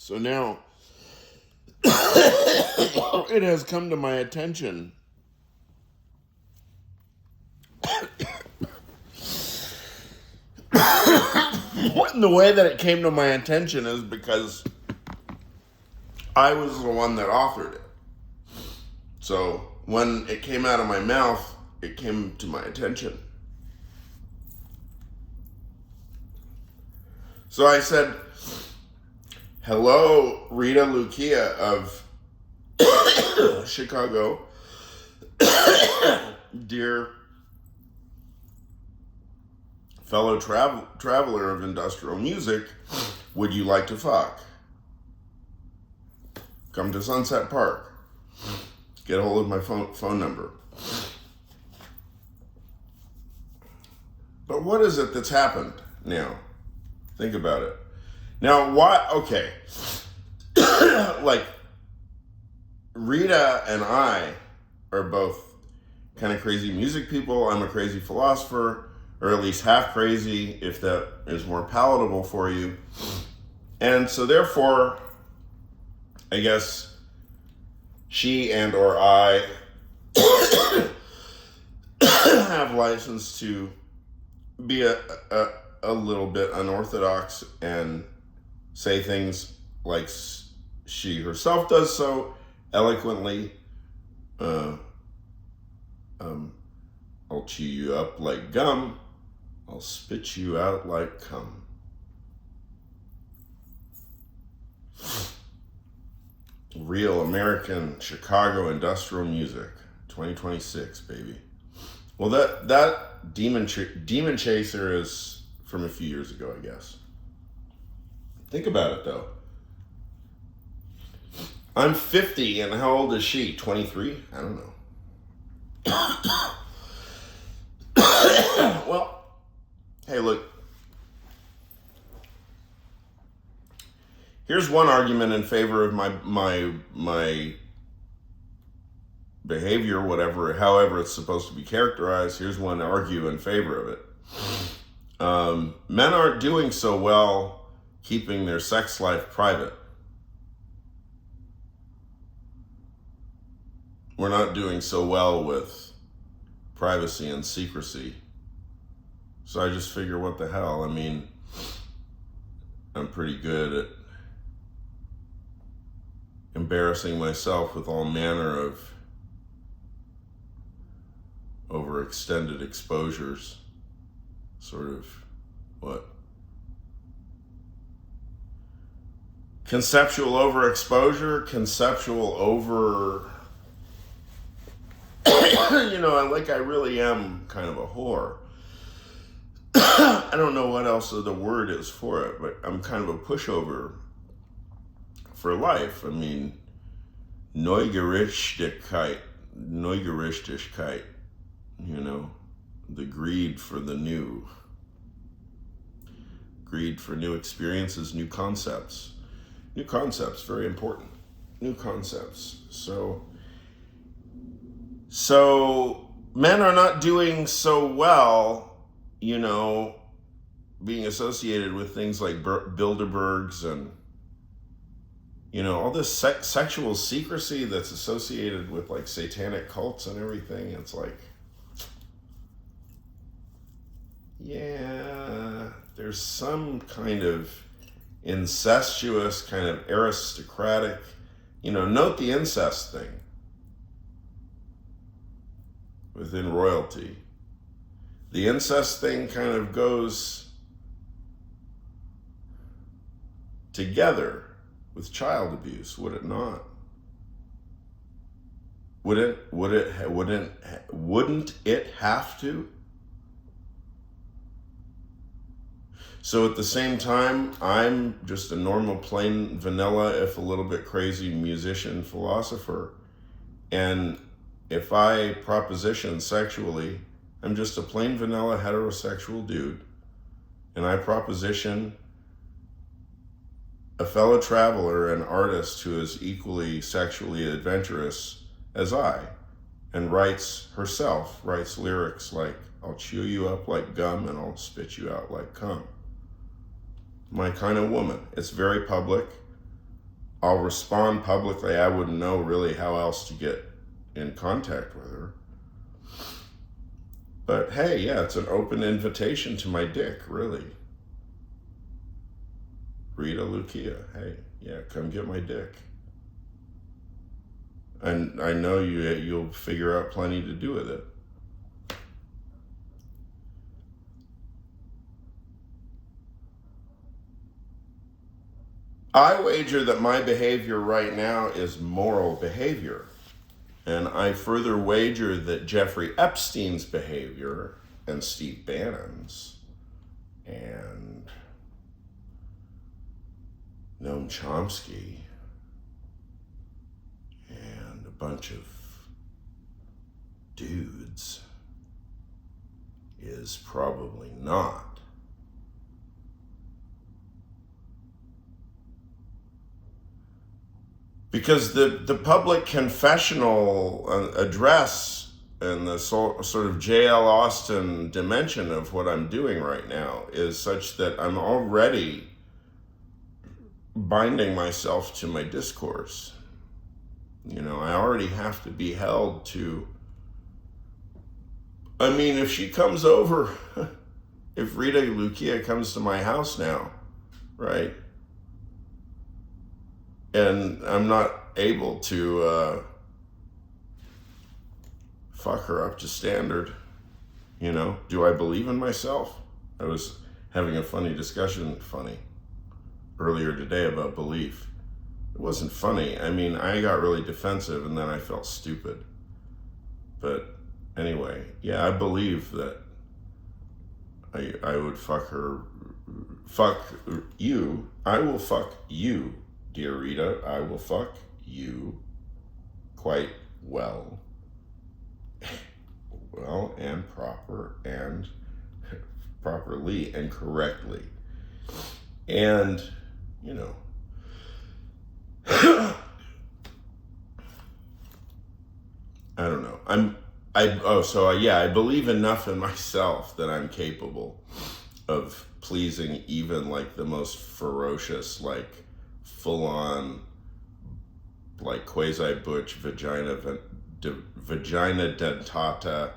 So now it has come to my attention and the way that it came to my attention is because I was the one that authored it. So when it came out of my mouth, it came to my attention. So I said, hello, Rita Lucia of Chicago. Dear fellow traveler of industrial music, would you like to fuck? Come to Sunset Park. Get a hold of my phone number. But what is it that's happened now? Think about it. Now, why? Okay. Like, Rita and I are both kind of crazy music people. I'm a crazy philosopher, or at least half crazy, if that is more palatable for you. And so therefore, I guess she and or I have license to be a little bit unorthodox and say things like she herself does so eloquently. I'll chew you up like gum. I'll spit you out like cum. Real American Chicago industrial music, 2026, baby. Well, that Demon Chaser is from a few years ago, I guess. Think about it, though. I'm 50, and how old is she? 23? I don't know. Well, hey, look. Here's one argument in favor of my behavior, however it's supposed to be characterized. Here's one argue in favor of it. Men aren't doing so well keeping their sex life private. We're not doing so well with privacy and secrecy. So I just figure, what the hell? I mean, I'm pretty good at embarrassing myself with all manner of overextended exposures. Sort of, what? Conceptual overexposure, conceptual over... I really am kind of a whore. I don't know what else the word is for it, but I'm kind of a pushover for life. I mean, Neugierigkeit, the greed for the new. Greed for new experiences, new concepts. New concepts, very important. New concepts. So men are not doing so well, being associated with things like Bilderbergs and, all this sexual secrecy that's associated with like satanic cults and everything. It's like, yeah, there's some kind of incestuous, kind of aristocratic, note the incest thing within royalty. The incest thing kind of goes together with child abuse, would it not? Wouldn't it have to? So at the same time, I'm just a normal, plain vanilla, if a little bit crazy musician, philosopher. And if I proposition sexually, I'm just a plain vanilla heterosexual dude. And I proposition a fellow traveler and artist who is equally sexually adventurous as I, and writes lyrics like, I'll chew you up like gum and I'll spit you out like cum. My kind of woman. It's very public. I'll respond publicly. I wouldn't know really how else to get in contact with her. But hey, yeah, it's an open invitation to my dick, really. Rita Lucia, hey, yeah, come get my dick. And I know you'll figure out plenty to do with it. I wager that my behavior right now is moral behavior. And I further wager that Jeffrey Epstein's behavior and Steve Bannon's and Noam Chomsky and a bunch of dudes is probably not. Because the public confessional address and the sort of J.L. Austin dimension of what I'm doing right now is such that I'm already binding myself to my discourse. You know, I already have to be held to. I mean, if she comes over, if Rita Lucia comes to my house now, right? And I'm not able to fuck her up to standard, you know? Do I believe in myself? I was having a funny discussion, earlier today about belief. It wasn't funny. I mean, I got really defensive and then I felt stupid. But anyway, yeah, I believe that I would fuck you. I will fuck you. Dear Rita, I will fuck you quite well. Well, and properly and correctly. And, you know, I don't know. I believe enough in myself that I'm capable of pleasing even like the most ferocious, like full-on, like quasi-butch vagina dentata,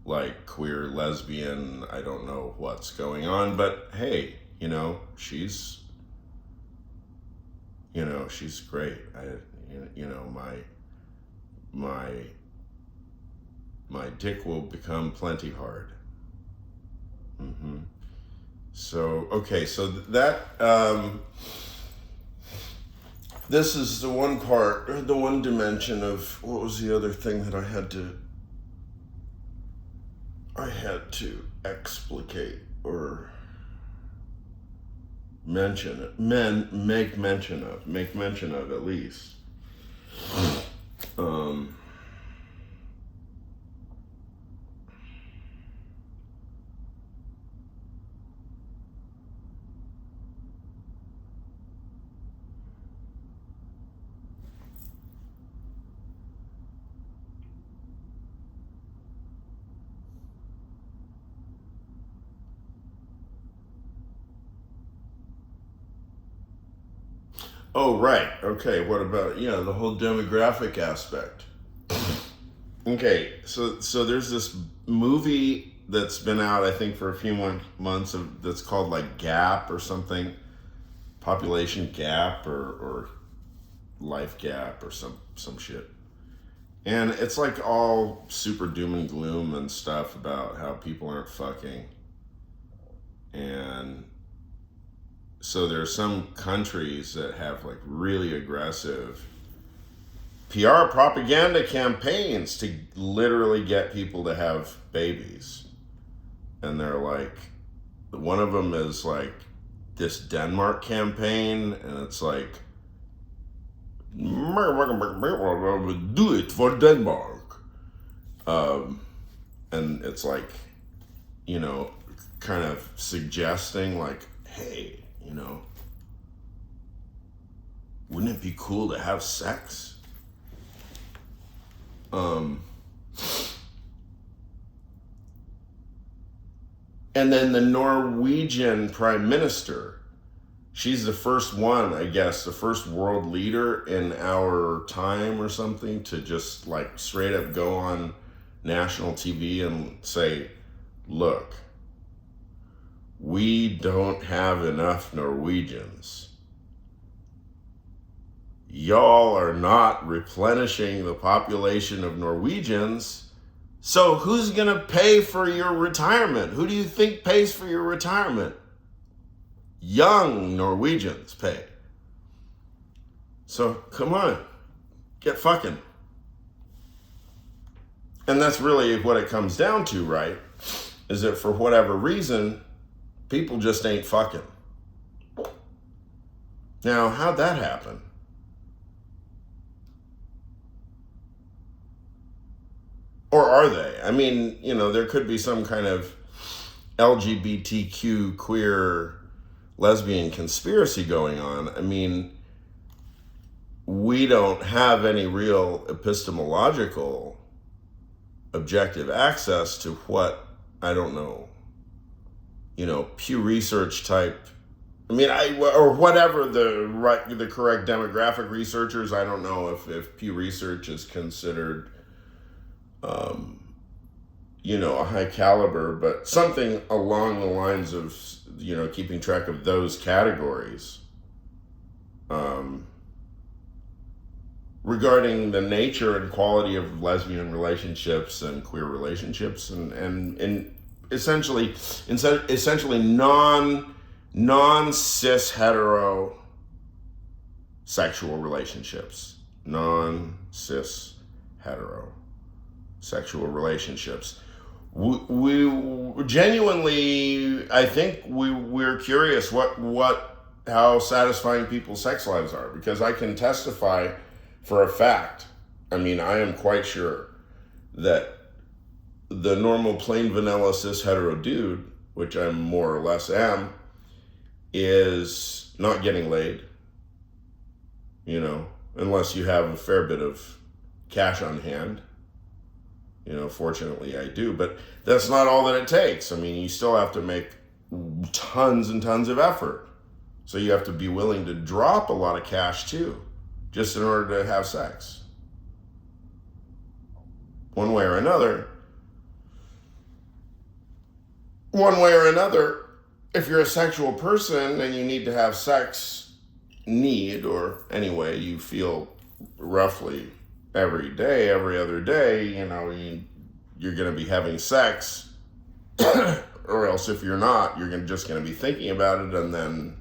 like queer lesbian. I don't know what's going on, but hey, you know, she's great. My dick will become plenty hard. So okay, so that this is the one part, the one dimension of what was the other thing that I had to explicate or make mention of at least. Oh, right. Okay, what about, the whole demographic aspect? Okay, so there's this movie that's been out, I think, for a few months that's called like Gap or something, Population Gap or Life Gap or some shit. And it's like all super doom and gloom and stuff about how people aren't fucking. And so there are some countries that have like really aggressive PR propaganda campaigns to literally get people to have babies. And they're like, one of them is like this Denmark campaign, and it's like, do it for Denmark. And it's like, kind of suggesting like, hey, wouldn't it be cool to have sex? And then the Norwegian Prime Minister she's the first one, I guess, the first world leader in our time or something to just like straight up go on national TV and say, look, we don't have enough Norwegians. Y'all are not replenishing the population of Norwegians. So who's going to pay for your retirement? Who do you think pays for your retirement? Young Norwegians pay. So come on, get fucking. And that's really what it comes down to, right? Is that for whatever reason, people just ain't fucking. Now, how'd that happen? Or are they? I mean, you know, there could be some kind of LGBTQ queer lesbian conspiracy going on. I mean, we don't have any real epistemological objective access to what, I don't know, you know, Pew Research type, I mean, or whatever the correct demographic researchers, I don't know if Pew Research is considered, you know, a high caliber, but something along the lines of, you know, keeping track of those categories regarding the nature and quality of lesbian relationships and queer relationships and essentially non-cis hetero sexual relationships. Non-cis hetero sexual relationships. We genuinely, I think we're curious how satisfying people's sex lives are, because I can testify for a fact. I mean, I am quite sure that the normal plain vanilla cis hetero dude, which I more or less am, is not getting laid, you know, unless you have a fair bit of cash on hand. You know, fortunately I do, but that's not all that it takes. I mean, you still have to make tons and tons of effort. So you have to be willing to drop a lot of cash too, just in order to have sex. One way or another, if you're a sexual person and you need to have sex or anyway, you feel roughly every day, every other day, you know, you're going to be having sex, or else if you're not, you're just going to be thinking about it, and then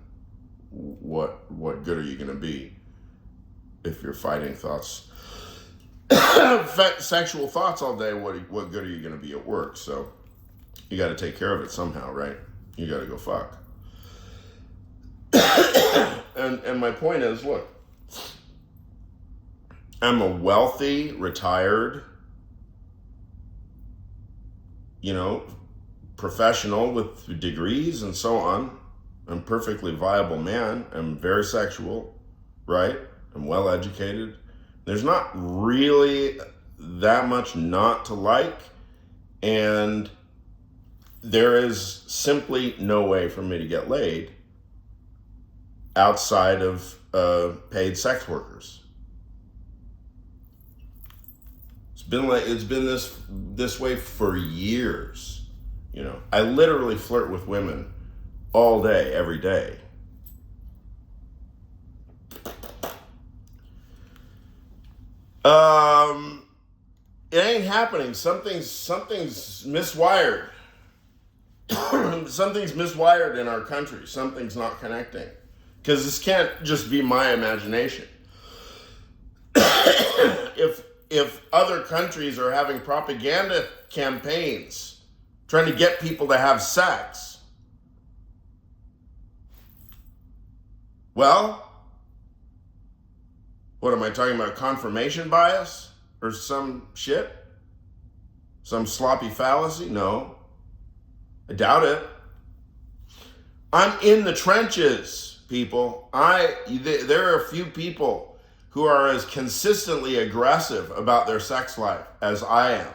what good are you going to be if you're fighting thoughts, sexual thoughts all day? What good are you going to be at work? So you got to take care of it somehow, right? You got to go fuck. And my point is, look, I'm a wealthy, retired, you know, professional with degrees and so on. I'm a perfectly viable man. I'm very sexual, right? I'm well educated. There's not really that much not to like. And there is simply no way for me to get laid outside of paid sex workers. It's been this way for years. You know, I literally flirt with women all day, every day. It ain't happening. Something's miswired. Something's miswired in our country. Something's not connecting. Because this can't just be my imagination. If other countries are having propaganda campaigns trying to get people to have sex, well, what am I talking about? Confirmation bias or some shit? Some sloppy fallacy? No, I doubt it. I'm in the trenches, people. There are a few people who are as consistently aggressive about their sex life as I am.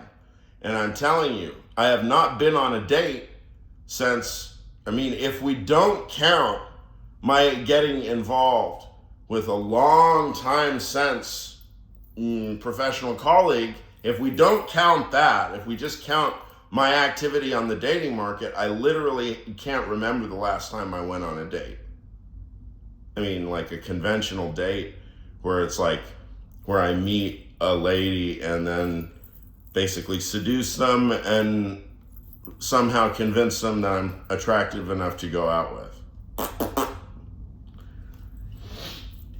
And I'm telling you, I have not been on a date since, I mean, if we don't count my getting involved with a long time since professional colleague, if we don't count that, if we just count my activity on the dating market, I literally can't remember the last time I went on a date. I mean, like a conventional date where it's like, where I meet a lady and then basically seduce them and somehow convince them that I'm attractive enough to go out with.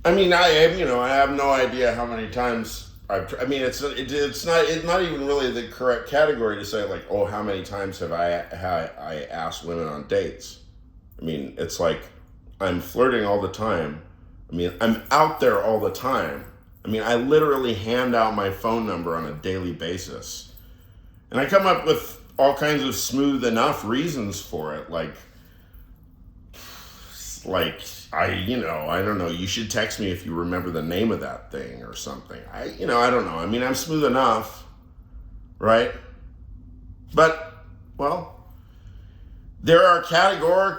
I mean, I have no idea how many times it's not even really the correct category to say like, oh, how many times have I asked women on dates? I mean, it's like I'm flirting all the time. I mean, I'm out there all the time. I mean, I literally hand out my phone number on a daily basis. And I come up with all kinds of smooth enough reasons for it. Like I don't know, you should text me if you remember the name of that thing or something. I don't know. I mean, I'm smooth enough, right? But, well, there are category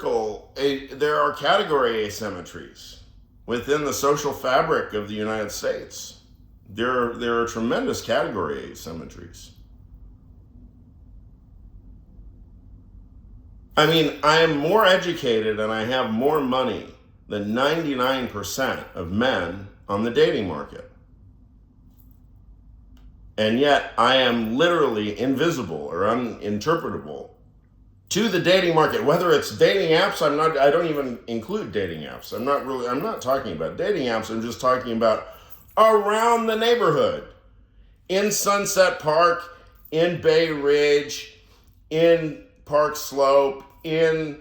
asymmetries within the social fabric of the United States. There are tremendous category asymmetries. I mean, I am more educated and I have more money than 99% of men on the dating market. And yet I am literally invisible or uninterpretable to the dating market, whether it's dating apps. I don't even include dating apps. I'm not talking about dating apps. I'm just talking about around the neighborhood, in Sunset Park, in Bay Ridge, in Park Slope, in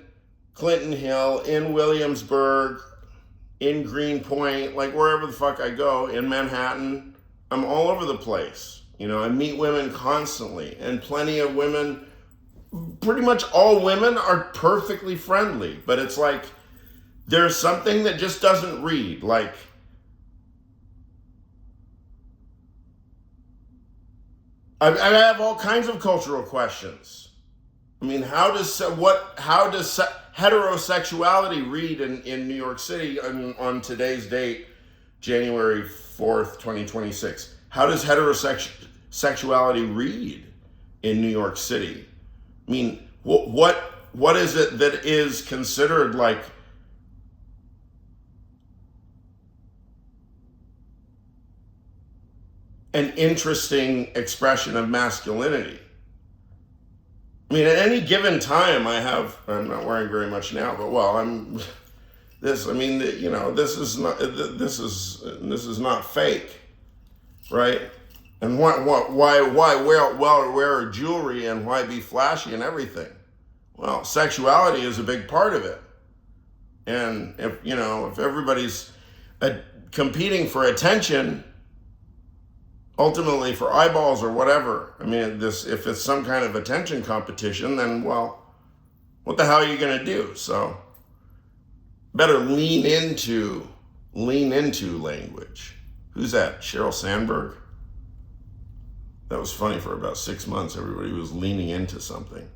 Clinton Hill, in Williamsburg, in Greenpoint, like wherever the fuck I go, in Manhattan. I'm all over the place. I meet women constantly, and plenty of women, pretty much all women are perfectly friendly, but it's like there's something that just doesn't read. Like, I have all kinds of cultural questions. I mean, how does heterosexuality read in New York City on today's date, January 4th, 2026? How does heterosexuality read in New York City? I mean, what is it that is considered like an interesting expression of masculinity? I mean, at any given time, I'm not wearing very much now, but this is not fake, right? And why wear jewelry and why be flashy and everything? Well, sexuality is a big part of it. And if everybody's competing for attention, ultimately for eyeballs or whatever, I mean, if it's some kind of attention competition, then, well, what the hell are you going to do? So better lean into language. Who's that? Sheryl Sandberg? That was funny. For about 6 months, everybody was leaning into something.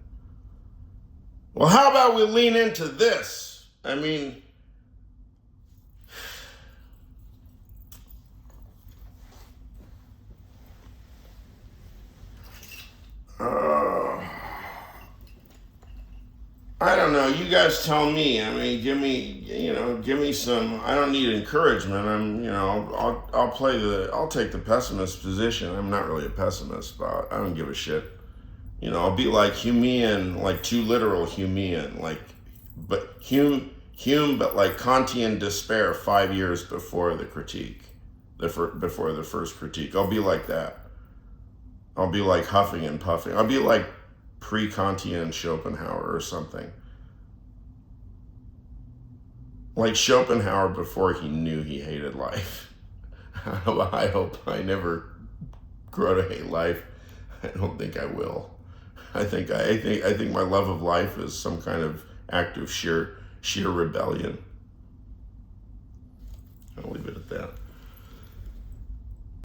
Well, how about we lean into this? I mean, I don't know. You guys tell me. I mean, give me some. I don't need encouragement. I'll take the pessimist position. I'm not really a pessimist, but I don't give a shit. I'll be like Humean, like too literal Humean, but like Kantian despair 5 years before the critique, before the first critique. I'll be like that. I'll be like huffing and puffing. I'll be like pre-Kantian Schopenhauer or something. Like Schopenhauer before he knew he hated life. I hope I never grow to hate life. I don't think I will. I think my love of life is some kind of act of sheer rebellion. I'll leave it at that.